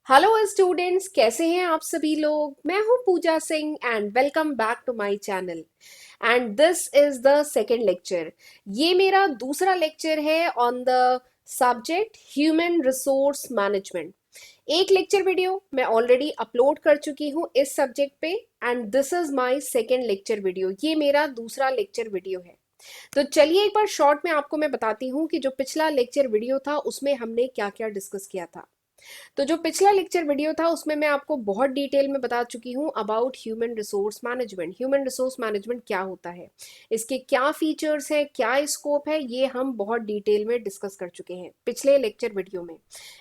Hello students, कैसे हैं आप सभी लोग। मैं हूं Pooja Singh and welcome back to my channel. And this is the second lecture. ये मेरा दूसरा लेक्चर है on the subject human resource management. एक लेक्चर वीडियो मैं ऑलरेडी अपलोड कर चुकी हूं इस सब्जेक्ट पे, and this is my second lecture video. ये मेरा दूसरा लेक्चर वीडियो है। तो चलिए एक बार शॉर्ट में आपको मैं बताती हूँ कि जो पिछला लेक्चर वीडियो था उसमें हमने क्या क्या डिस्कस किया था। तो जो पिछला लेक्चर वीडियो था उसमें मैं आपको बहुत डिटेल में बता चुकी हूँ about human resource management. Human resource management क्या होता है, इसके क्या फीचर्स हैं, क्या स्कोप है, ये हम बहुत डिटेल में डिस्कस कर चुके हैं पिछले लेक्चर वीडियो में।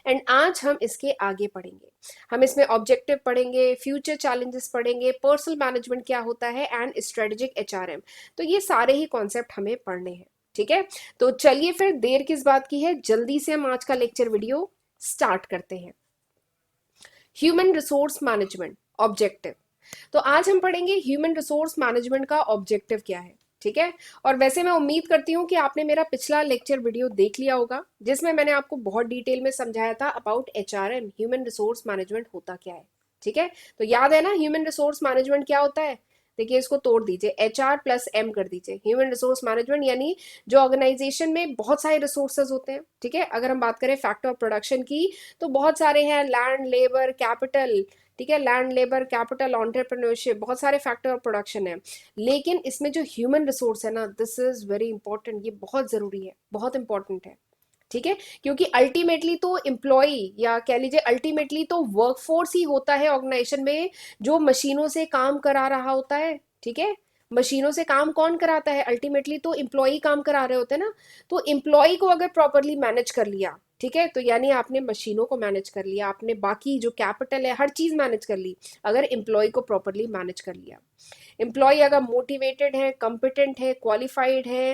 एंड आज हम इसके आगे पढ़ेंगे। हम इसमें ऑब्जेक्टिव पढ़ेंगे, फ्यूचर चैलेंजेस पढ़ेंगे, पर्सनल मैनेजमेंट क्या होता है एंड स्ट्रेटेजिक एचआरएम। तो ये सारे ही कॉन्सेप्ट हमें पढ़ने हैं। ठीक है, तो चलिए फिर देर किस बात की है, जल्दी से हम आज का लेक्चर वीडियो स्टार्ट करते हैं। Human resource management objective. तो आज हम पढ़ेंगे ह्यूमन रिसोर्स मैनेजमेंट का ऑब्जेक्टिव क्या है। ठीक है, और वैसे मैं उम्मीद करती हूँ कि आपने मेरा पिछला लेक्चर वीडियो देख लिया होगा जिसमें मैंने आपको बहुत डिटेल में समझाया था about HRM, human resource management होता क्या है। ठीक है, तो याद है ना ह्यूमन रिसोर्स मैनेजमेंट क्या होता है। देखिए, इसको तोड़ दीजिए, एच आर प्लस एम कर दीजिए। ह्यूमन रिसोर्स मैनेजमेंट यानी जो ऑर्गेनाइजेशन में बहुत सारे रिसोर्सेज होते हैं। ठीक है, अगर हम बात करें फैक्टर ऑफ प्रोडक्शन की तो बहुत सारे हैं, लैंड, लेबर, कैपिटल। ठीक है, लैंड, लेबर, कैपिटल, एंटरप्रेन्योरशिप, बहुत सारे फैक्टर ऑफ प्रोडक्शन है। लेकिन इसमें जो ह्यूमन रिसोर्स है ना, दिस इज वेरी इंपॉर्टेंट। ये बहुत जरूरी है, बहुत इंपॉर्टेंट है। ठीक है, क्योंकि अल्टीमेटली तो एम्प्लॉय या कह लीजिए अल्टीमेटली तो वर्कफोर्स ही होता है ऑर्गेनाइजेशन में जो मशीनों से काम करा रहा होता है। ठीक है, मशीनों से काम कौन कराता है, अल्टीमेटली तो एम्प्लॉय काम करा रहे होते हैं ना। तो एम्प्लॉय को अगर प्रॉपरली मैनेज कर लिया, ठीक है, तो यानी आपने मशीनों को मैनेज कर लिया, आपने बाकी जो कैपिटल है हर चीज मैनेज कर ली अगर एम्प्लॉय को प्रॉपरली मैनेज कर लिया। एम्प्लॉय अगर मोटिवेटेड है, कॉम्पिटेंट है, क्वालिफाइड है,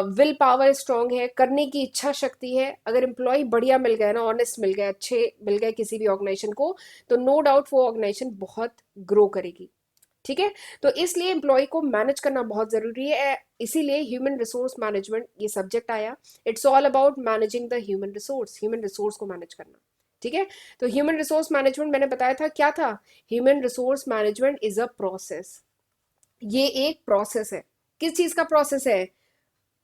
विल पावर स्ट्रांग है, करने की इच्छा शक्ति है, अगर एम्प्लॉय बढ़िया मिल गए ना, ऑनेस्ट मिल गए, अच्छे मिल गए किसी भी ऑर्गेनाइजेशन को, तो नो डाउट वो ऑर्गेनाइजेशन बहुत ग्रो करेगी। ठीक है, तो इसलिए एम्प्लॉय को मैनेज करना बहुत जरूरी है। इसीलिए ह्यूमन रिसोर्स मैनेजमेंट ये सब्जेक्ट आया। It's all about managing the human resource को मैनेज करना। ठीक है, तो ह्यूमन रिसोर्स मैनेजमेंट मैंने बताया था क्या था। Human resource management is a process. ये एक प्रोसेस है। किस चीज का प्रोसेस है,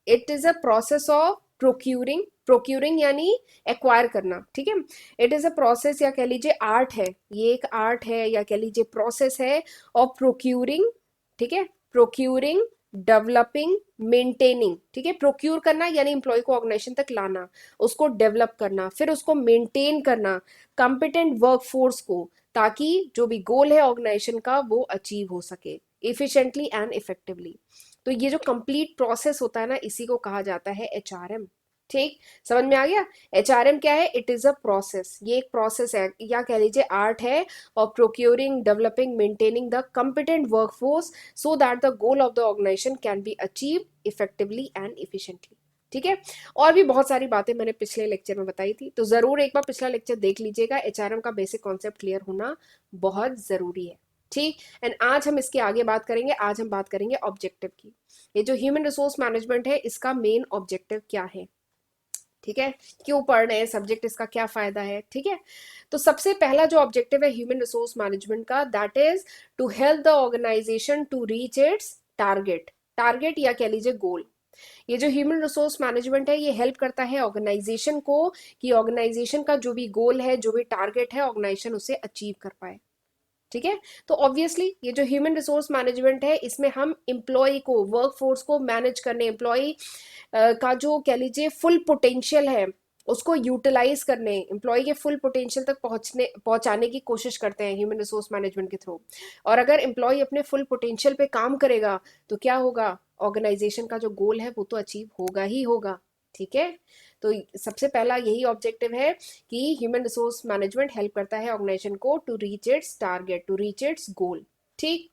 it is a process of procuring. Procuring यानी एक्वायर करना। ठीक है, इट इज अ प्रोसेस या कह लीजिए आर्ट है, ये एक आर्ट है या कह लीजिए प्रोसेस है ऑफ प्रोक्यूरिंग। ठीक है, प्रोक्यूरिंग, डेवलपिंग, मेंटेनिंग। ठीक है, प्रोक्यूर करना यानी एम्प्लॉय को ऑर्गेनाइजेशन तक लाना, उसको डेवलप करना, फिर उसको मेंटेन करना, कॉम्पिटेंट वर्कफोर्स को, ताकि जो भी गोल है ऑर्गेनाइजेशन का वो अचीव हो सके इफिशिएंटली एंड इफेक्टिवली। तो ये जो कंप्लीट प्रोसेस होता है ना, इसी को कहा जाता है एचआरएम। ठीक, समझ में आ गया। एचआरएम क्या है, इट इज अ प्रोसेस। ये एक प्रोसेस है या कह लीजिए आर्ट है of procuring, developing, maintaining the competent workforce so that the goal of the organisation can be achieve effectively and efficiently. ठीक है, और भी बहुत सारी बातें मैंने पिछले लेक्चर में बताई थी, तो जरूर एक बार पिछला लेक्चर देख लीजिएगा। एचआरएम का बेसिक कॉन्सेप्ट क्लियर होना बहुत जरूरी है। ठीक, एंड आज हम इसके आगे बात करेंगे। आज हम बात करेंगे ऑब्जेक्टिव की। ये जो ह्यूमन रिसोर्स मैनेजमेंट है इसका मेन ऑब्जेक्टिव क्या है। ठीक है, क्यों पढ़ रहे हैं सब्जेक्ट, इसका क्या फायदा है। ठीक है, तो सबसे पहला जो ऑब्जेक्टिव है ह्यूमन रिसोर्स मैनेजमेंट का, that is to help the organisation to reach its target. Target या कह लीजिए गोल। ये जो ह्यूमन रिसोर्स मैनेजमेंट है ये हेल्प करता है ऑर्गेनाइजेशन को कि ऑर्गेनाइजेशन का जो भी गोल है, जो भी टारगेट है, ऑर्गेनाइजेशन उसे अचीव कर पाए। ठीक है, तो ऑब्वियसली ये जो ह्यूमन रिसोर्स मैनेजमेंट है इसमें हम एम्प्लॉय को, वर्कफोर्स को मैनेज करने, एम्प्लॉय का जो कह लीजिए फुल पोटेंशियल है उसको यूटिलाइज करने, एम्प्लॉय के फुल पोटेंशियल तक पहुंचाने की कोशिश करते हैं ह्यूमन रिसोर्स मैनेजमेंट के थ्रू। और अगर एम्प्लॉय अपने फुल पोटेंशियल पे काम करेगा तो क्या होगा, ऑर्गेनाइजेशन का जो गोल है वो तो अचीव होगा ही होगा। ठीक है, तो सबसे पहला यही ऑब्जेक्टिव है कि ह्यूमन रिसोर्स मैनेजमेंट हेल्प करता है ऑर्गेनाइजेशन को to reach its target, to reach its goal. ठीक,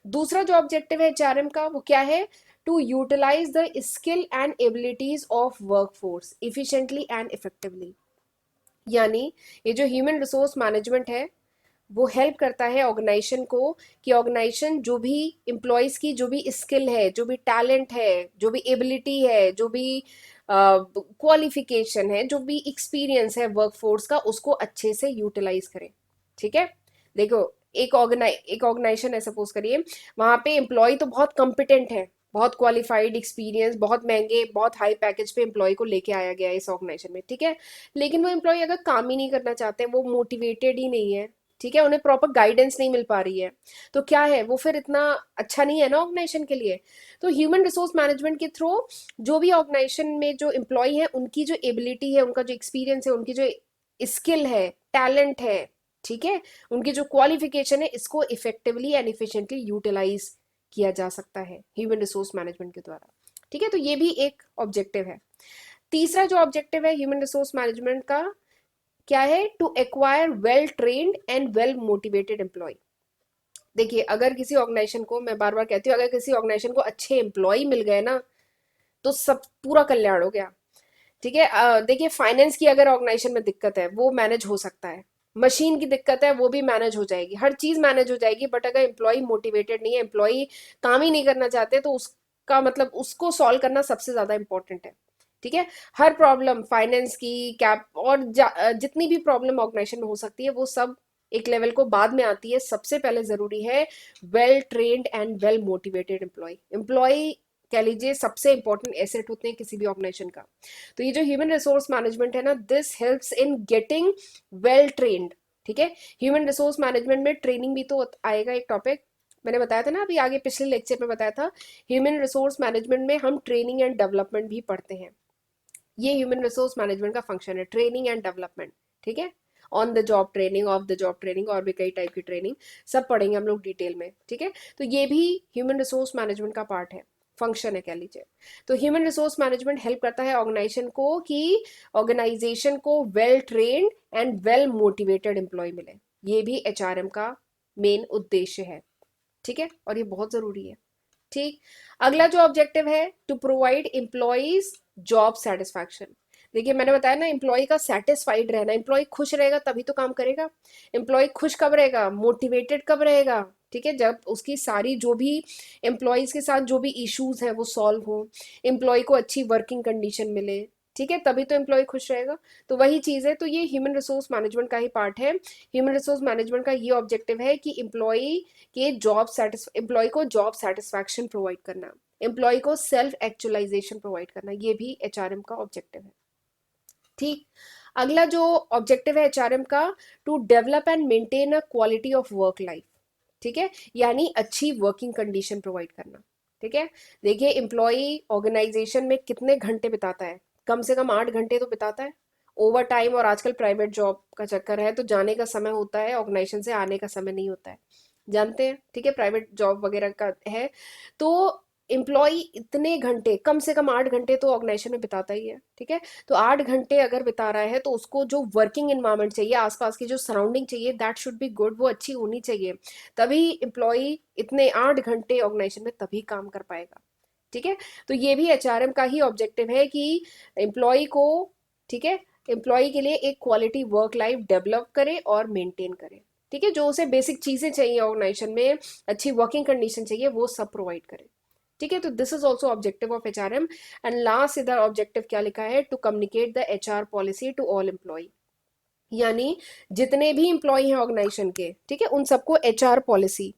दूसरा जो ऑब्जेक्टिव है एचआरएम का वो क्या है, to utilise the skill and abilities of workforce efficiently and effectively. यानी ये जो ह्यूमन रिसोर्स मैनेजमेंट है वो हेल्प करता है ऑर्गेनाइजेशन को कि ऑर्गेनाइजेशन जो भी एम्प्लॉयज की जो भी स्किल है, जो भी टैलेंट है, जो भी एबिलिटी है, जो भी क्वालिफिकेशन है, जो भी एक्सपीरियंस है वर्कफोर्स का, उसको अच्छे से यूटिलाइज करें। ठीक है, देखो एक ऑर्गेनाइजेशन है, सपोज करिए, वहां पे एम्प्लॉय तो बहुत कॉम्पिटेंट है, बहुत क्वालिफाइड, एक्सपीरियंस, बहुत महंगे, बहुत हाई पैकेज पे एम्प्लॉय को लेके आया गया है इस ऑर्गेनाइजेशन में। ठीक है, लेकिन वो एम्प्लॉय अगर काम ही नहीं करना चाहते, वो मोटिवेटेड ही नहीं है, ठीक है, उन्हें प्रॉपर गाइडेंस नहीं मिल पा रही है, तो क्या है, वो फिर इतना अच्छा नहीं है ना ऑर्गेनाइजेशन के लिए। तो ह्यूमन रिसोर्स मैनेजमेंट के थ्रू जो भी ऑर्गेनाइजेशन में जो एम्प्लॉय है, उनकी जो एबिलिटी है, उनका जो एक्सपीरियंस है, उनकी जो स्किल है, टैलेंट है, ठीक है, उनकी जो क्वालिफिकेशन है, इसको इफेक्टिवली एंड इफिशिएंटली यूटिलाइज किया जा सकता है ह्यूमन रिसोर्स मैनेजमेंट के द्वारा। ठीक है, तो ये भी एक ऑब्जेक्टिव है। तीसरा जो ऑब्जेक्टिव है ह्यूमन रिसोर्स मैनेजमेंट का, क्या है, to acquire well trained and well motivated employ. देखिए, अगर किसी ऑर्गेनाइजेशन को, मैं बार बार कहती हूँ, अगर किसी ऑर्गेनाइजेशन को अच्छे एम्प्लॉय मिल गए ना, तो सब पूरा कल्याण हो गया। ठीक है, देखिए, फाइनेंस की अगर ऑर्गेनाइजेशन में दिक्कत है, वो मैनेज हो सकता है, मशीन की दिक्कत है, वो भी मैनेज हो जाएगी, हर चीज मैनेज हो जाएगी, बट अगर एम्प्लॉय मोटिवेटेड नहीं है, एम्प्लॉय काम ही नहीं करना चाहते, तो उसका मतलब उसको सॉल्व करना सबसे ज्यादा इंपॉर्टेंट है। ठीक है, हर प्रॉब्लम, फाइनेंस की, कैप और जितनी भी प्रॉब्लम ऑर्गेनाइजेशन में हो सकती है, वो सब एक लेवल को बाद में आती है। सबसे पहले जरूरी है well trained and well motivated employ. Employ कह लीजिए सबसे इंपॉर्टेंट एसेट होते हैं किसी भी ऑर्गेनाइजेशन का। तो ये जो ह्यूमन रिसोर्स मैनेजमेंट है ना, this helps in getting well trained. ठीक है, ह्यूमन रिसोर्स मैनेजमेंट में ट्रेनिंग भी तो आएगा एक टॉपिक, मैंने बताया था ना अभी आगे पिछले लेक्चर में बताया था। ह्यूमन रिसोर्स मैनेजमेंट में हम ट्रेनिंग एंड डेवलपमेंट भी पढ़ते हैं। ये ह्यूमन रिसोर्स मैनेजमेंट का फंक्शन है, ट्रेनिंग एंड डेवलपमेंट। ठीक है, on the job training, of the job training, और भी कई टाइप की ट्रेनिंग, सब पढ़ेंगे हम लोग डिटेल में। ठीक है, तो ये भी ह्यूमन रिसोर्स मैनेजमेंट का पार्ट है, फंक्शन है कह लीजिए। तो ह्यूमन रिसोर्स मैनेजमेंट हेल्प करता है ऑर्गेनाइजेशन को well trained and well motivated employ मिले। ये भी एचआरएम का मेन उद्देश्य है। ठीक है, और ये बहुत जरूरी है। ठीक, अगला जो ऑब्जेक्टिव है, to provide employees job satisfaction. देखिए, मैंने बताया ना, एम्प्लॉय का सेटिस्फाइड रहना, एम्प्लॉय खुश रहेगा तभी तो काम करेगा। एम्प्लॉय खुश कब रहेगा, मोटिवेटेड कब रहेगा, ठीक है, जब उसकी सारी जो भी एम्प्लॉयज के साथ जो भी इश्यूज हैं वो सॉल्व हो, एम्प्लॉय को अच्छी वर्किंग कंडीशन मिले, ठीक है, तभी तो एम्प्लॉय खुश रहेगा। तो वही चीज है, तो ये ह्यूमन रिसोर्स मैनेजमेंट का ही पार्ट है। ह्यूमन रिसोर्स मैनेजमेंट का ये ऑब्जेक्टिव है कि एम्प्लॉय को जॉब सेटिस्फैक्शन प्रोवाइड करना, एम्प्लॉय को सेल्फ एक्चुअलाइजेशन प्रोवाइड करना, ये भी एचआरएम का ऑब्जेक्टिव है। ठीक, अगला जो ऑब्जेक्टिव है एचआरएम का, to develop and maintain a quality of work life. ठीक है, यानी अच्छी वर्किंग कंडीशन प्रोवाइड करना। ठीक है, देखिए, एम्प्लॉय ऑर्गेनाइजेशन में कितने घंटे बिताता है, कम से कम 8 घंटे तो बिताता है। ओवर टाइम और आजकल प्राइवेट जॉब का चक्कर है, तो जाने का समय होता है, ऑर्गेनाइजेशन से आने का समय नहीं होता है, जानते हैं। ठीक है, प्राइवेट जॉब वगैरह का है, तो एम्प्लॉय इतने घंटे, कम से कम 8 घंटे तो ऑर्गेनाइजेशन में बिताता ही है। ठीक है, तो 8 घंटे अगर बिता रहा है, तो उसको जो वर्किंग एनवायरनमेंट चाहिए, आसपास की जो सराउंडिंग चाहिए, दैट शुड बी गुड, वो अच्छी होनी चाहिए, तभी एम्प्लॉय इतने 8 घंटे ऑर्गेनाइजेशन में तभी काम कर पाएगा। ठीक है, तो ये भी एचआरएम का ही ऑब्जेक्टिव है कि एम्प्लॉय को, ठीक है, एम्प्लॉय के लिए एक क्वालिटी वर्क लाइफ डेवलप करे और मेंटेन करे। ठीक है, जो उसे बेसिक चीजें चाहिए ऑर्गेनाइजेशन में, अच्छी वर्किंग कंडीशन चाहिए, वो सब प्रोवाइड करे। ठीक है, तो this is also objective of HRM. And last इधर ऑब्जेक्टिव क्या लिखा है, to communicate the HR policy to all employ. यानी जितने भी एम्प्लॉय हैं ऑर्गेनाइजेशन के, ठीक है, उन सबको एचआर पॉलिसी,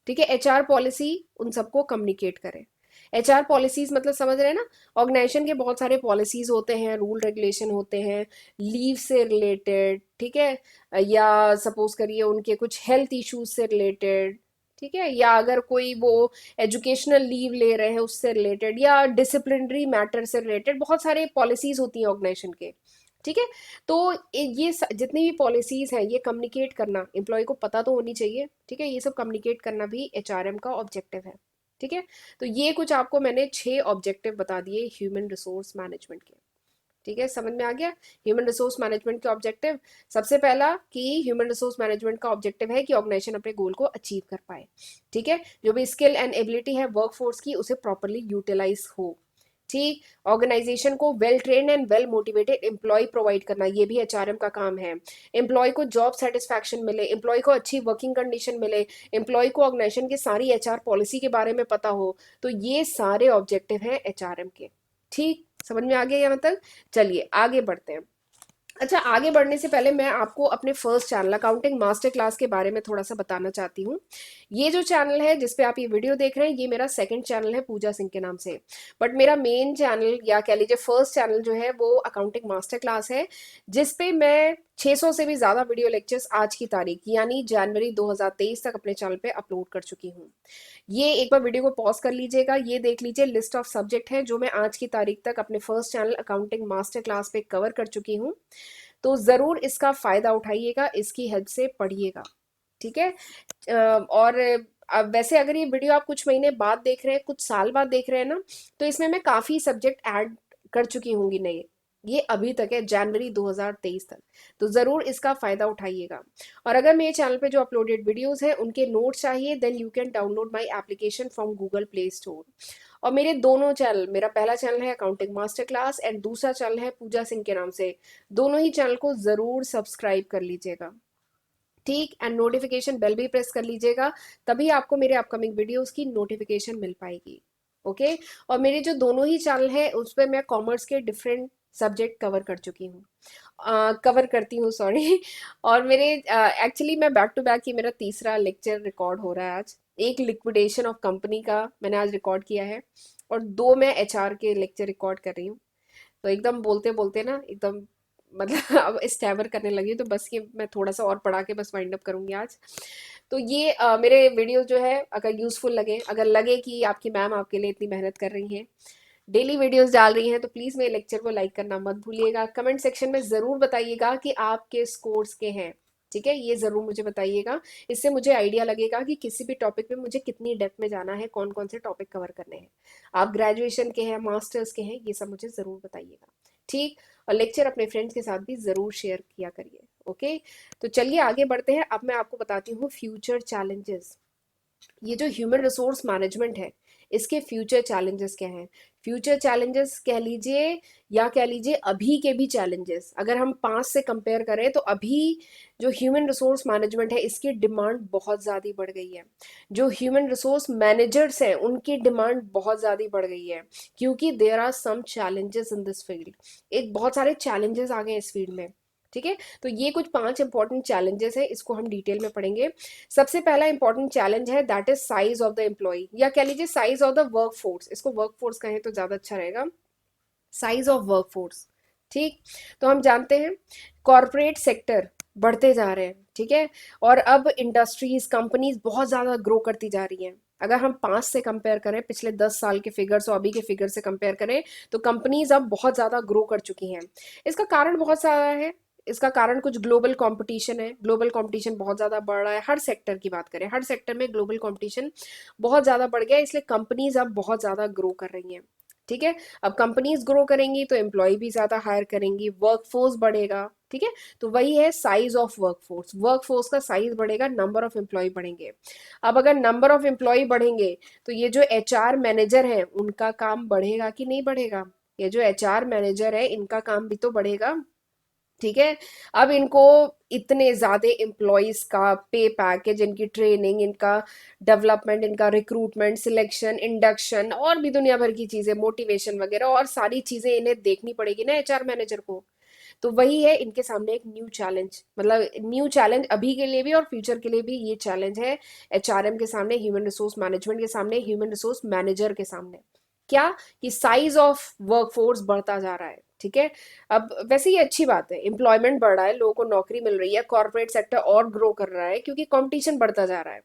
ठीक है, एचआर पॉलिसी उन सबको कम्युनिकेट करे। एचआर पॉलिसीज मतलब समझ रहे हैं ना, ऑर्गेनाइजेशन के बहुत सारे पॉलिसीज होते हैं, रूल रेगुलेशन होते हैं, लीव से रिलेटेड, ठीक है, या सपोज करिए उनके कुछ हेल्थ इश्यूज से रिलेटेड, ठीक है, या अगर कोई वो एजुकेशनल लीव ले रहे हैं उससे रिलेटेड, या डिसिप्लिनरी मैटर से रिलेटेड, बहुत सारे पॉलिसीज होती हैं ऑर्गेनाइजेशन के। ठीक है, तो जितनी भी पॉलिसीज हैं, ये कम्युनिकेट करना, एम्प्लॉय को पता तो होनी चाहिए। ठीक है, ये सब कम्युनिकेट करना भी एचआरएम का ऑब्जेक्टिव है। ठीक है, तो ये कुछ आपको मैंने 6 ऑब्जेक्टिव बता दिए ह्यूमन रिसोर्स मैनेजमेंट के। ठीक है, समझ में आ गया ह्यूमन रिसोर्स मैनेजमेंट के ऑब्जेक्टिव। सबसे पहला कि ह्यूमन रिसोर्स मैनेजमेंट का ऑब्जेक्टिव है कि ऑर्गेनाइजेशन अपने गोल को अचीव कर पाए। ठीक है, जो भी स्किल एंड एबिलिटी है वर्कफोर्स की, उसे प्रॉपरली यूटिलाइज हो। ठीक, ऑर्गेनाइजेशन को well train and well motivated employ provide करना, ये भी एचआरएम का काम है। एम्प्लॉय को जॉब सेटिस्फैक्शन मिले, एम्प्लॉय को अच्छी वर्किंग कंडीशन मिले, एम्प्लॉय को ऑर्गेनाइजेशन की सारी एचआर पॉलिसी के बारे में पता हो, तो ये सारे ऑब्जेक्टिव हैं एचआरएम के। ठीक, समझ में आ गया या मतलब? चलिए आगे बढ़ते हैं। अच्छा, आगे बढ़ने से पहले मैं आपको अपने first channel accounting master class के बारे में थोड़ा सा बताना चाहती हूँ। ये जो चैनल है जिस पे आप ये वीडियो देख रहे हैं, ये मेरा सेकंड चैनल है पूजा सिंह के नाम से। बट मेरा मेन चैनल या कह लीजिए फर्स्ट चैनल जो है वो अकाउंटिंग मास्टर क्लास है, जिस पे मैं 600 से भी ज़्यादा वीडियो लेक्चर्स आज की तारीख यानी जनवरी 2023 तक अपने चैनल पे अपलोड कर चुकी हूँ। ये एक बार वीडियो को पॉज कर लीजिएगा, ये देख लीजिए लिस्ट ऑफ सब्जेक्ट है जो मैं आज की तारीख तक अपने first channel accounting master class पे कवर कर चुकी हूँ। तो ज़रूर इसका फ़ायदा उठाइएगा, इसकी हेल्प से पढ़िएगा। ठीक है? और अब वैसे अगर ये वीडियो आप कुछ महीने बाद देख रहे हैं, कुछ साल बाद देख रहे हैं ना, तो इसमें मैं काफ़ी सब्जेक्ट ऐड कर चुकी होंगी नए। ये अभी तक है, जनवरी 2023 तक। तो ज़रूर इसका फ़ायदा उठाइएगा। और अगर मेरे चैनल पे जो अपलोडेड वीडियोस हैं उनके नोट्स चाहिए, then you can download my application from Google Play Store. और मेरे दोनों चैनल, मेरा पहला चैनल है अकाउंटिंग मास्टर क्लास एंड दूसरा चैनल है पूजा सिंह के नाम से। दोनों ही चैनल को ज़रूर सब्सक्राइब कर लीजिएगा। ठीक, एंड नोटिफिकेशन बेल भी प्रेस कर लीजिएगा, तभी आपको मेरे अपकमिंग वीडियोस की नोटिफिकेशन मिल पाएगी। ओके? और मेरे जो दोनों ही चैनल है उस पर मैं कॉमर्स के डिफरेंट सब्जेक्ट कवर कर चुकी हूँ, कवर करती हूँ, सॉरी। और मेरे एक्चुअली मैं बैक टू बैक, ये मेरा तीसरा लेक्चर रिकॉर्ड हो रहा है आज। एक लिक्विडेशन ऑफ कंपनी का मैंने आज रिकॉर्ड किया है, और दो मैं एचआर के लेक्चर रिकॉर्ड कर रही हूँ। तो एकदम बोलते बोलते ना एकदम मतलब अब स्टैमर करने लगी, तो बस ये मैं थोड़ा सा और पढ़ा के बस वाइंड अप करूंगी आज। तो ये मेरे वीडियो जो है अगर यूजफुल लगे, अगर लगे कि आपकी मैम आपके लिए इतनी मेहनत कर रही हैं, डेली वीडियोस डाल रही हैं, तो प्लीज़ मेरे लेक्चर को लाइक करना मत भूलिएगा। कमेंट सेक्शन में ज़रूर बताइएगा कि आपके स्कोर्स के हैं। ठीक है? ये ज़रूर मुझे बताइएगा, इससे मुझे आइडिया लगेगा कि किसी भी टॉपिक पे मुझे कितनी डेप्थ में जाना है, कौन कौन से टॉपिक कवर करने हैं। आप ग्रेजुएशन के हैं, मास्टर्स के हैं, ये सब मुझे ज़रूर बताइएगा। ठीक? और लेक्चर अपने फ्रेंड्स के साथ भी ज़रूर शेयर किया करिए। ओके? तो चलिए आगे बढ़ते हैं। अब मैं आपको बताती हूँ फ्यूचर चैलेंजेस। ये जो ह्यूमन रिसोर्स मैनेजमेंट है, इसके फ्यूचर चैलेंजेस क्या हैं? फ्यूचर चैलेंजेस कह लीजिए, या कह लीजिए अभी के भी चैलेंजेस, अगर हम 5 से कंपेयर करें तो अभी जो ह्यूमन रिसोर्स मैनेजमेंट है इसकी डिमांड बहुत ज़्यादा बढ़ गई है। जो ह्यूमन रिसोर्स मैनेजर्स हैं उनकी डिमांड बहुत ज़्यादा बढ़ गई है, क्योंकि there are some challenges in this field. एक बहुत सारे चैलेंजेस आ गए इस फील्ड में। ठीक है? तो ये कुछ 5 इंपॉर्टेंट चैलेंजेस है, इसको हम डिटेल में पढ़ेंगे। सबसे पहला इंपॉर्टेंट चैलेंज है that is size of the employ, या कह लीजिए size of the work force. इसको वर्क फोर्स कहें तो ज्यादा अच्छा रहेगा, साइज ऑफ वर्क फोर्स। ठीक? तो हम जानते हैं कॉरपोरेट सेक्टर बढ़ते जा रहे हैं। ठीक है? और अब इंडस्ट्रीज कंपनीज बहुत ज्यादा ग्रो करती जा रही हैं। अगर हम 5 से कंपेयर करें, पिछले 10 साल के फिगर्स और अभी के फिगर से कंपेयर करें, तो कंपनीज अब बहुत ज़्यादा ग्रो कर चुकी हैं। इसका कारण बहुत सारा है। इसका कारण कुछ ग्लोबल कंपटीशन है, ग्लोबल कंपटीशन बहुत ज़्यादा बढ़ रहा है। हर सेक्टर की बात करें, हर सेक्टर में ग्लोबल कंपटीशन बहुत ज़्यादा बढ़ गया है, इसलिए कंपनीज अब बहुत ज़्यादा ग्रो कर रही हैं। ठीक है? अब कंपनीज ग्रो करेंगी तो एम्प्लॉय भी ज़्यादा हायर करेंगी, वर्कफोर्स बढ़ेगा। ठीक है? तो वही है साइज ऑफ वर्कफोर्स। वर्कफोर्स का साइज बढ़ेगा, नंबर ऑफ एम्प्लॉय बढ़ेंगे। अब अगर नंबर ऑफ एम्प्लॉय बढ़ेंगे, तो ये जो एचआर मैनेजर हैं उनका काम बढ़ेगा कि नहीं बढ़ेगा? ये जो एचआर मैनेजर है इनका काम भी तो बढ़ेगा। ठीक है? अब इनको इतने ज्यादा एम्प्लॉयज का पे पैकेज, इनकी ट्रेनिंग, इनका डेवलपमेंट, इनका रिक्रूटमेंट, सिलेक्शन, इंडक्शन और भी दुनिया भर की चीजें, मोटिवेशन वगैरह और सारी चीजें इन्हें देखनी पड़ेगी ना एचआर मैनेजर को। तो वही है इनके सामने एक न्यू चैलेंज, मतलब न्यू चैलेंज अभी के लिए भी और फ्यूचर के लिए भी। ये चैलेंज है एचआरएम के सामने, ह्यूमन रिसोर्स मैनेजमेंट के सामने, ह्यूमन रिसोर्स मैनेजर के सामने। क्या? कि साइज ऑफ वर्कफोर्स बढ़ता जा रहा है। ठीक है? अब वैसे ये अच्छी बात है, एम्प्लॉयमेंट बढ़ रहा है, लोगों को नौकरी मिल रही है, कॉर्पोरेट सेक्टर और ग्रो कर रहा है क्योंकि कंपटीशन बढ़ता जा रहा है।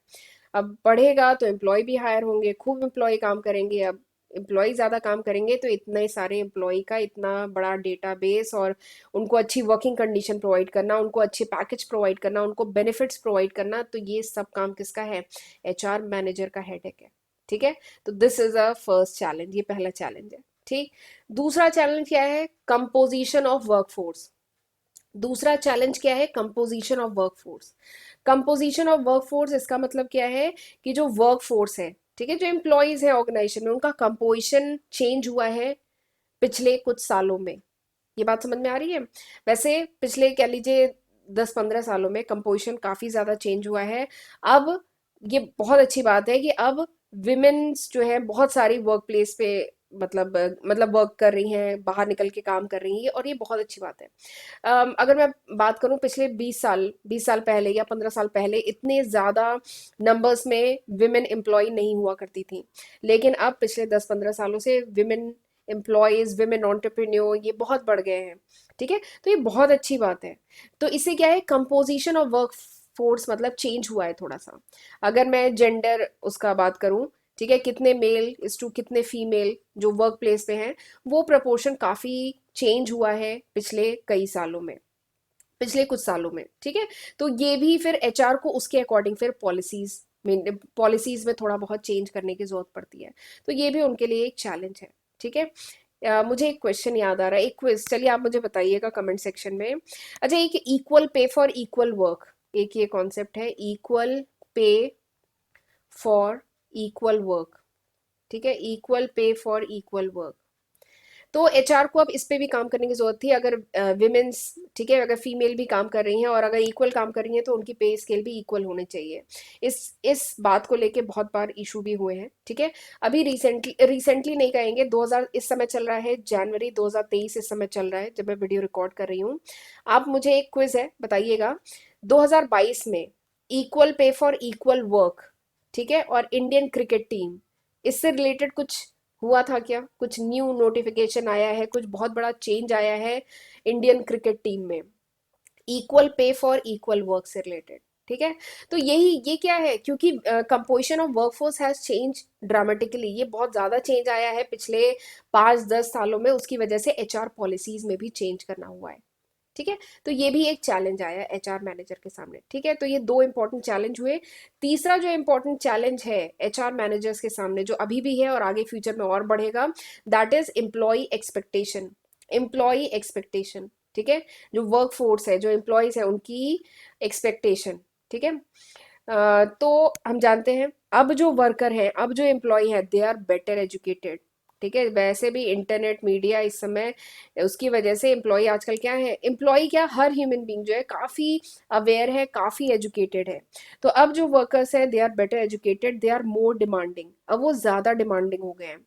अब बढ़ेगा तो एम्प्लॉय भी हायर होंगे, खूब एम्प्लॉय काम करेंगे। अब एम्प्लॉय ज़्यादा काम करेंगे तो इतने सारे एम्प्लॉय का इतना बड़ा डेटाबेस, और उनको अच्छी वर्किंग कंडीशन प्रोवाइड करना, उनको अच्छे पैकेज प्रोवाइड करना, उनको बेनिफिट्स प्रोवाइड करना, तो ये सब काम किसका है? एचआर मैनेजर का हेडेक है। ठीक है? तो this is a first challenge, ये पहला चैलेंज है। ठीक? दूसरा चैलेंज क्या है? Composition of workforce. दूसरा चैलेंज क्या है? Composition of workforce. Composition of workforce इसका मतलब क्या है? कि जो वर्कफोर्स है, ठीक है, जो एम्प्लॉयज है ऑर्गेनाइजेशन में, उनका कंपोजिशन चेंज हुआ है पिछले कुछ सालों में। ये बात समझ में आ रही है? वैसे पिछले कह लीजिए 10-15 सालों में कंपोजिशन काफी ज्यादा चेंज हुआ है। अब ये बहुत अच्छी बात है कि अब विमेन्स जो है बहुत सारी वर्क प्लेस पे मतलब वर्क कर रही हैं, बाहर निकल के काम कर रही हैं, और ये बहुत अच्छी बात है। अगर मैं बात करूं पिछले 20 साल पहले या 15 साल पहले इतने ज़्यादा नंबर्स में विमेन एम्प्लॉय नहीं हुआ करती थी, लेकिन अब पिछले 10-15 सालों से विमेन एम्प्लॉयज़, विमेन एंटरप्रेन्योर ये बहुत बढ़ गए हैं। ठीक है, तो ये बहुत अच्छी बात है। तो इससे क्या है, कंपोजिशन ऑफ वर्क फोर्स मतलब चेंज हुआ है थोड़ा सा। अगर मैं जेंडर उसका बात करूं, ठीक है, कितने मेल इज टू कितने फीमेल जो वर्क प्लेस पे हैं, वो प्रपोर्शन काफ़ी चेंज हुआ है पिछले कई सालों में, पिछले कुछ सालों में। ठीक है, तो ये भी फिर एचआर को उसके अकॉर्डिंग फिर पॉलिसीज में थोड़ा बहुत चेंज करने की जरूरत पड़ती है। तो ये भी उनके लिए एक चैलेंज है। ठीक है, मुझे एक क्वेश्चन याद आ रहा है, एक क्विज, चलिए आप मुझे बताइएगा कमेंट सेक्शन में। अच्छा, एक equal pay for equal work, एक ये कॉन्सेप्ट है, equal pay for equal work. ठीक है, equal pay for equal work. तो एचआर को अब इस पे भी काम करने की जरूरत थी। अगर विमेन्स, ठीक है, अगर फीमेल भी काम कर रही हैं और अगर इक्वल काम कर रही हैं तो उनकी पे स्केल भी इक्वल होने चाहिए। इस बात को लेके बहुत बार इशू भी हुए हैं। ठीक है, अभी रिसेंटली नहीं कहेंगे, 2000 इस समय चल रहा है, जनवरी 2023 इस समय चल रहा है जब मैं वीडियो रिकॉर्ड कर रही हूँ। आप मुझे एक क्विज है, बताइएगा, 2022 में equal pay for equal work, ठीक है, और इंडियन क्रिकेट टीम, इससे रिलेटेड कुछ हुआ था क्या? कुछ न्यू नोटिफिकेशन आया है, कुछ बहुत बड़ा चेंज आया है इंडियन क्रिकेट टीम में, equal pay for equal work से रिलेटेड? ठीक है, तो ये क्या है, क्योंकि composition of workforce has change dramatically, ये बहुत ज़्यादा चेंज आया है पिछले 5-10 सालों में, उसकी वजह से एचआर पॉलिसीज में भी चेंज करना हुआ है। ठीक है, तो ये भी एक चैलेंज आया एचआर मैनेजर के सामने। ठीक है, तो ये दो इंपॉर्टेंट चैलेंज हुए। तीसरा जो इंपॉर्टेंट चैलेंज है एचआर मैनेजर्स के सामने, जो अभी भी है और आगे फ्यूचर में और बढ़ेगा, that is employ expectation. Employ expectation, ठीक है, जो वर्क फोर्स है, जो एम्प्लॉयज है, उनकी एक्सपेक्टेशन। ठीक है, तो हम जानते हैं अब जो वर्कर हैं, अब जो एम्प्लॉय है, दे आर बेटर एजुकेटेड। ठीक है, वैसे भी इंटरनेट मीडिया इस समय, उसकी वजह से एम्प्लॉय आजकल क्या है, एम्प्लॉय क्या, हर ह्यूमन बीइंग जो है काफ़ी अवेयर है, काफ़ी एजुकेटेड है। तो अब जो वर्कर्स हैं, they are better educated, they are more demanding, अब वो ज़्यादा डिमांडिंग हो गए हैं।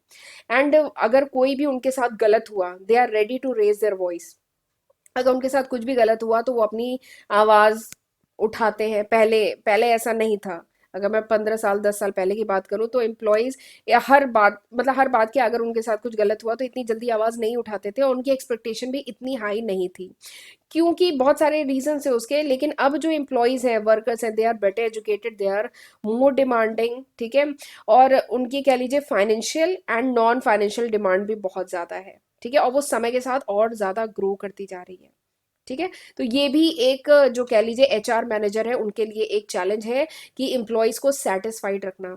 एंड अगर कोई भी उनके साथ गलत हुआ, they are ready to raise their voice. अगर उनके साथ कुछ भी गलत हुआ तो वो अपनी आवाज उठाते हैं। पहले पहले ऐसा नहीं था। अगर मैं 15 साल 10 साल पहले की बात करूं तो एम्प्लॉयज या हर बात के अगर उनके साथ कुछ गलत हुआ तो इतनी जल्दी आवाज नहीं उठाते थे, और उनकी एक्सपेक्टेशन भी इतनी हाई नहीं थी, क्योंकि बहुत सारे रीजन है उसके। लेकिन अब जो एम्प्लॉयज हैं, वर्कर्स हैं, they are better educated, they are more demanding. ठीक है, और उनकी कह लीजिए financial and non financial demand भी बहुत ज़्यादा है। ठीक है, और वो समय के साथ और ज़्यादा ग्रो करती जा रही है। ठीक है, तो ये भी एक जो कह लीजिए एचआर मैनेजर है उनके लिए एक चैलेंज है कि एम्प्लॉयज को सेटिस्फाइड रखना।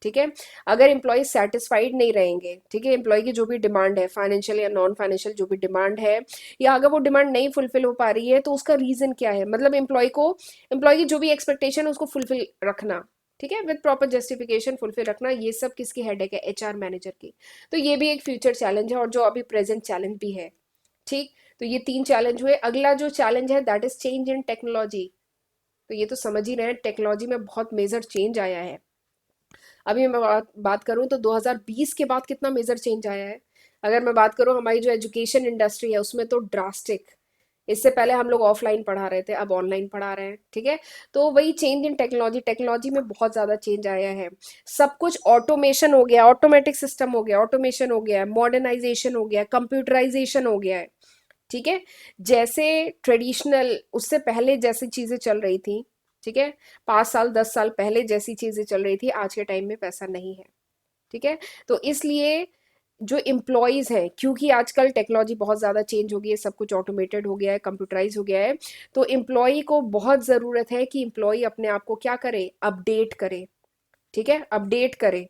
ठीक है, अगर एम्प्लॉय सेटिस्फाइड नहीं रहेंगे, ठीक है, एम्प्लॉय की जो भी डिमांड है, फाइनेंशियल या नॉन फाइनेंशियल जो भी डिमांड है, या अगर वो डिमांड नहीं फुलफिल हो पा रही है, तो उसका रीजन क्या है, मतलब एम्प्लॉय की जो भी एक्सपेक्टेशन है उसको फुलफिल रखना। ठीक है, विद प्रॉपर जस्टिफिकेशन फुलफिल रखना, ये सब किसकी हेडेक है, एचआर मैनेजर की। तो ये भी एक फ्यूचर चैलेंज है, और जो अभी प्रेजेंट चैलेंज भी है। ठीक, तो ये 3 चैलेंज हुए। अगला जो चैलेंज है that is change in technology. तो ये तो समझ ही रहे हैं, टेक्नोलॉजी में बहुत मेजर चेंज आया है। अभी मैं बात करूं तो 2020 के बाद कितना मेजर चेंज आया है। अगर मैं बात करूं हमारी जो एजुकेशन इंडस्ट्री है उसमें तो ड्रास्टिक। इससे पहले हम लोग ऑफलाइन पढ़ा रहे थे, अब ऑनलाइन पढ़ा रहे हैं। ठीक है, तो वही चेंज इन टेक्नोलॉजी, टेक्नोलॉजी में बहुत ज़्यादा चेंज आया है। सब कुछ ऑटोमेशन हो गया, ऑटोमेटिक सिस्टम हो गया, ऑटोमेशन हो गया है, मॉडर्नाइजेशन हो गया, कंप्यूटराइजेशन हो गया है। ठीक है, जैसे ट्रेडिशनल उससे पहले जैसी चीज़ें चल रही थी, ठीक है, 5 साल 10 साल पहले जैसी चीज़ें चल रही थी, आज के टाइम में वैसा नहीं है। ठीक है, तो इसलिए जो एम्प्लॉयज़ हैं, क्योंकि आजकल टेक्नोलॉजी बहुत ज़्यादा चेंज हो गई है, सब कुछ ऑटोमेटेड हो गया है, कंप्यूटराइज हो गया है, तो एम्प्लॉय को बहुत ज़रूरत है कि एम्प्लॉय अपने आप को क्या करे, अपडेट करे। ठीक है, अपडेट करे।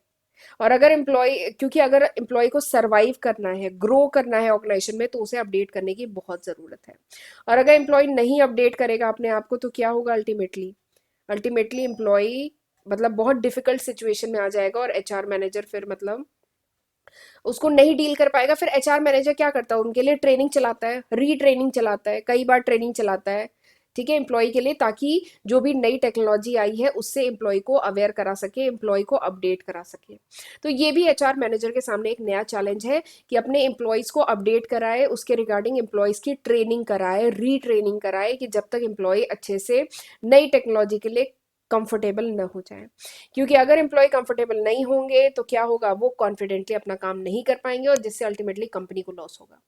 और अगर एम्प्लॉय, क्योंकि अगर एम्प्लॉय को सरवाइव करना है, ग्रो करना है ऑर्गेनाइजेशन में, तो उसे अपडेट करने की बहुत ज़रूरत है। और अगर एम्प्लॉय नहीं अपडेट करेगा अपने आप को तो क्या होगा, अल्टीमेटली अल्टीमेटली एम्प्लॉय मतलब बहुत डिफिकल्ट सिचुएशन में आ जाएगा, और एचआर मैनेजर फिर मतलब उसको नहीं डील कर पाएगा। फिर एचआर मैनेजर क्या करता है, उनके लिए ट्रेनिंग चलाता है, रीट्रेनिंग चलाता है, कई बार ट्रेनिंग चलाता है। ठीक है, एम्प्लॉय के लिए, ताकि जो भी नई टेक्नोलॉजी आई है उससे एम्प्लॉय को अवेयर करा सके, एम्प्लॉय को अपडेट करा सके। तो ये भी एचआर मैनेजर के सामने एक नया चैलेंज है कि अपने एम्प्लॉयज़ को अपडेट कराए, उसके रिगार्डिंग एम्प्लॉयज़ की ट्रेनिंग कराए, रीट्रेनिंग कराए, कि जब तक एम्प्लॉय अच्छे से नई टेक्नोलॉजी के लिए कंफर्टेबल न हो जाए। क्योंकि अगर एम्प्लॉय कंफर्टेबल नहीं होंगे तो क्या होगा, वो कॉन्फिडेंटली अपना काम नहीं कर पाएंगे और जिससे अल्टीमेटली कंपनी को लॉस होगा।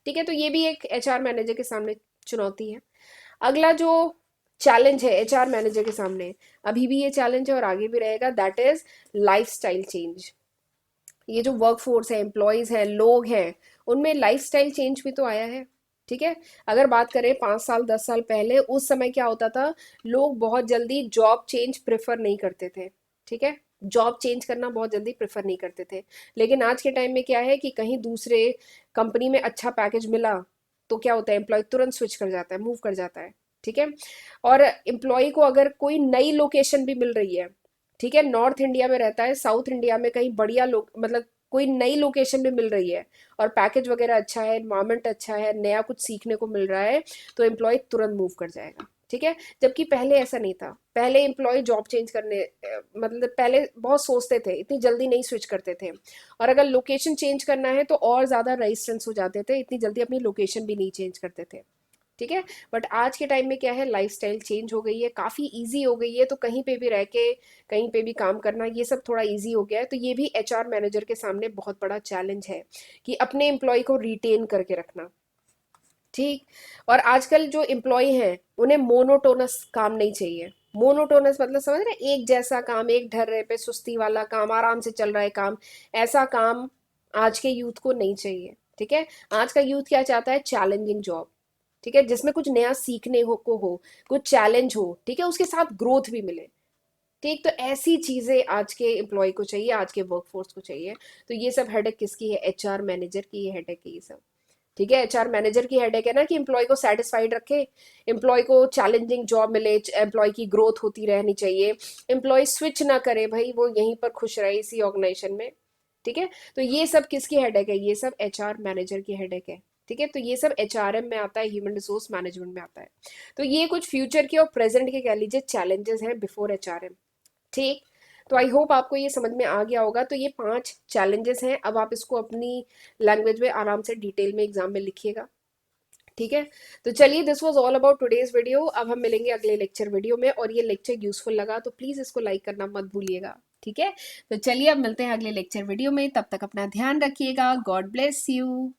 ठीक है, तो ये भी एक एचआर मैनेजर के सामने चुनौती है। अगला जो चैलेंज है एचआर मैनेजर के सामने, अभी भी ये चैलेंज है और आगे भी रहेगा, दैट इज लाइफस्टाइल चेंज। ये जो वर्क फोर्स है, एम्प्लॉयज हैं, लोग हैं, उनमें लाइफस्टाइल चेंज भी तो आया है। ठीक है, अगर बात करें 5 साल 10 साल पहले, उस समय क्या होता था, लोग बहुत जल्दी जॉब चेंज प्रेफर नहीं करते थे। ठीक है, जॉब चेंज करना बहुत जल्दी प्रेफर नहीं करते थे। लेकिन आज के टाइम में क्या है कि कहीं दूसरे कंपनी में अच्छा पैकेज मिला तो क्या होता है, एम्प्लॉय तुरंत स्विच कर जाता है, मूव कर जाता है। ठीक है, और एम्प्लॉय को अगर कोई नई लोकेशन भी मिल रही है, ठीक है, नॉर्थ इंडिया में रहता है, साउथ इंडिया में कहीं बढ़िया लोग, मतलब कोई नई लोकेशन भी मिल रही है और पैकेज वगैरह अच्छा है, एनवायरमेंट अच्छा है, नया कुछ सीखने को मिल रहा है, तो एम्प्लॉय तुरंत मूव कर जाएगा। ठीक है, जबकि पहले ऐसा नहीं था। पहले एम्प्लॉय जॉब चेंज करने मतलब पहले बहुत सोचते थे, इतनी जल्दी नहीं स्विच करते थे, और अगर लोकेशन चेंज करना है तो और ज़्यादा रेजिस्टेंस हो जाते थे, इतनी जल्दी अपनी लोकेशन भी नहीं चेंज करते थे। ठीक है, बट आज के टाइम में क्या है, लाइफस्टाइल चेंज हो गई है, काफ़ी इजी हो गई है, तो कहीं पे भी रह के कहीं पे भी काम करना, ये सब थोड़ा इजी हो गया है। तो ये भी एचआर मैनेजर के सामने बहुत बड़ा चैलेंज है कि अपने एम्प्लॉय को रिटेन करके रखना। ठीक, और आजकल जो एम्प्लॉय हैं उन्हें मोनोटोनस काम नहीं चाहिए। मोनोटोनस मतलब समझ रहे हैं? एक जैसा काम, एक ढर्रे पे सुस्ती वाला काम, आराम से चल रहा है काम, ऐसा काम आज के यूथ को नहीं चाहिए। ठीक है, आज का यूथ क्या चाहता है, चैलेंजिंग जॉब। ठीक है, जिसमें कुछ नया सीखने हो, कुछ चैलेंज हो, ठीक है, उसके साथ ग्रोथ भी मिले। ठीक, तो ऐसी चीजें आज के एम्प्लॉय को चाहिए, आज के वर्कफोर्स को चाहिए। तो ये सब हेडेक किसकी है, एचआर मैनेजर की ये हेडेक है ये सब। ठीक है, एचआर मैनेजर की हेडेक है ना कि एम्प्लॉय को सेटिस्फाइड रखे, एम्प्लॉय को चैलेंजिंग जॉब मिले, एम्प्लॉय की ग्रोथ होती रहनी चाहिए, एम्प्लॉय स्विच ना करे, भाई वो यहीं पर खुश रहे इसी ऑर्गेनाइजेशन में। ठीक है, तो ये सब किसकी हेडेक है, ये सब एचआर मैनेजर की हेडेक है। ठीक है, तो ये सब एचआरएम में आता है, ह्यूमन रिसोर्स मैनेजमेंट में आता है। तो ये कुछ फ्यूचर के और प्रेजेंट के कह लीजिए चैलेंजेस हैं बिफोर एचआरएम। ठीक, तो आई होप आपको ये समझ में आ गया होगा। तो ये 5 चैलेंजेस हैं, अब आप इसको अपनी लैंग्वेज में आराम से डिटेल में एग्जाम में लिखिएगा। ठीक है, तो चलिए, this was all about today's video. अब हम मिलेंगे अगले लेक्चर वीडियो में, और ये लेक्चर यूजफुल लगा तो प्लीज इसको लाइक करना मत भूलिएगा। ठीक है, तो चलिए अब मिलते हैं अगले लेक्चर वीडियो में, तब तक अपना ध्यान रखिएगा। God bless you.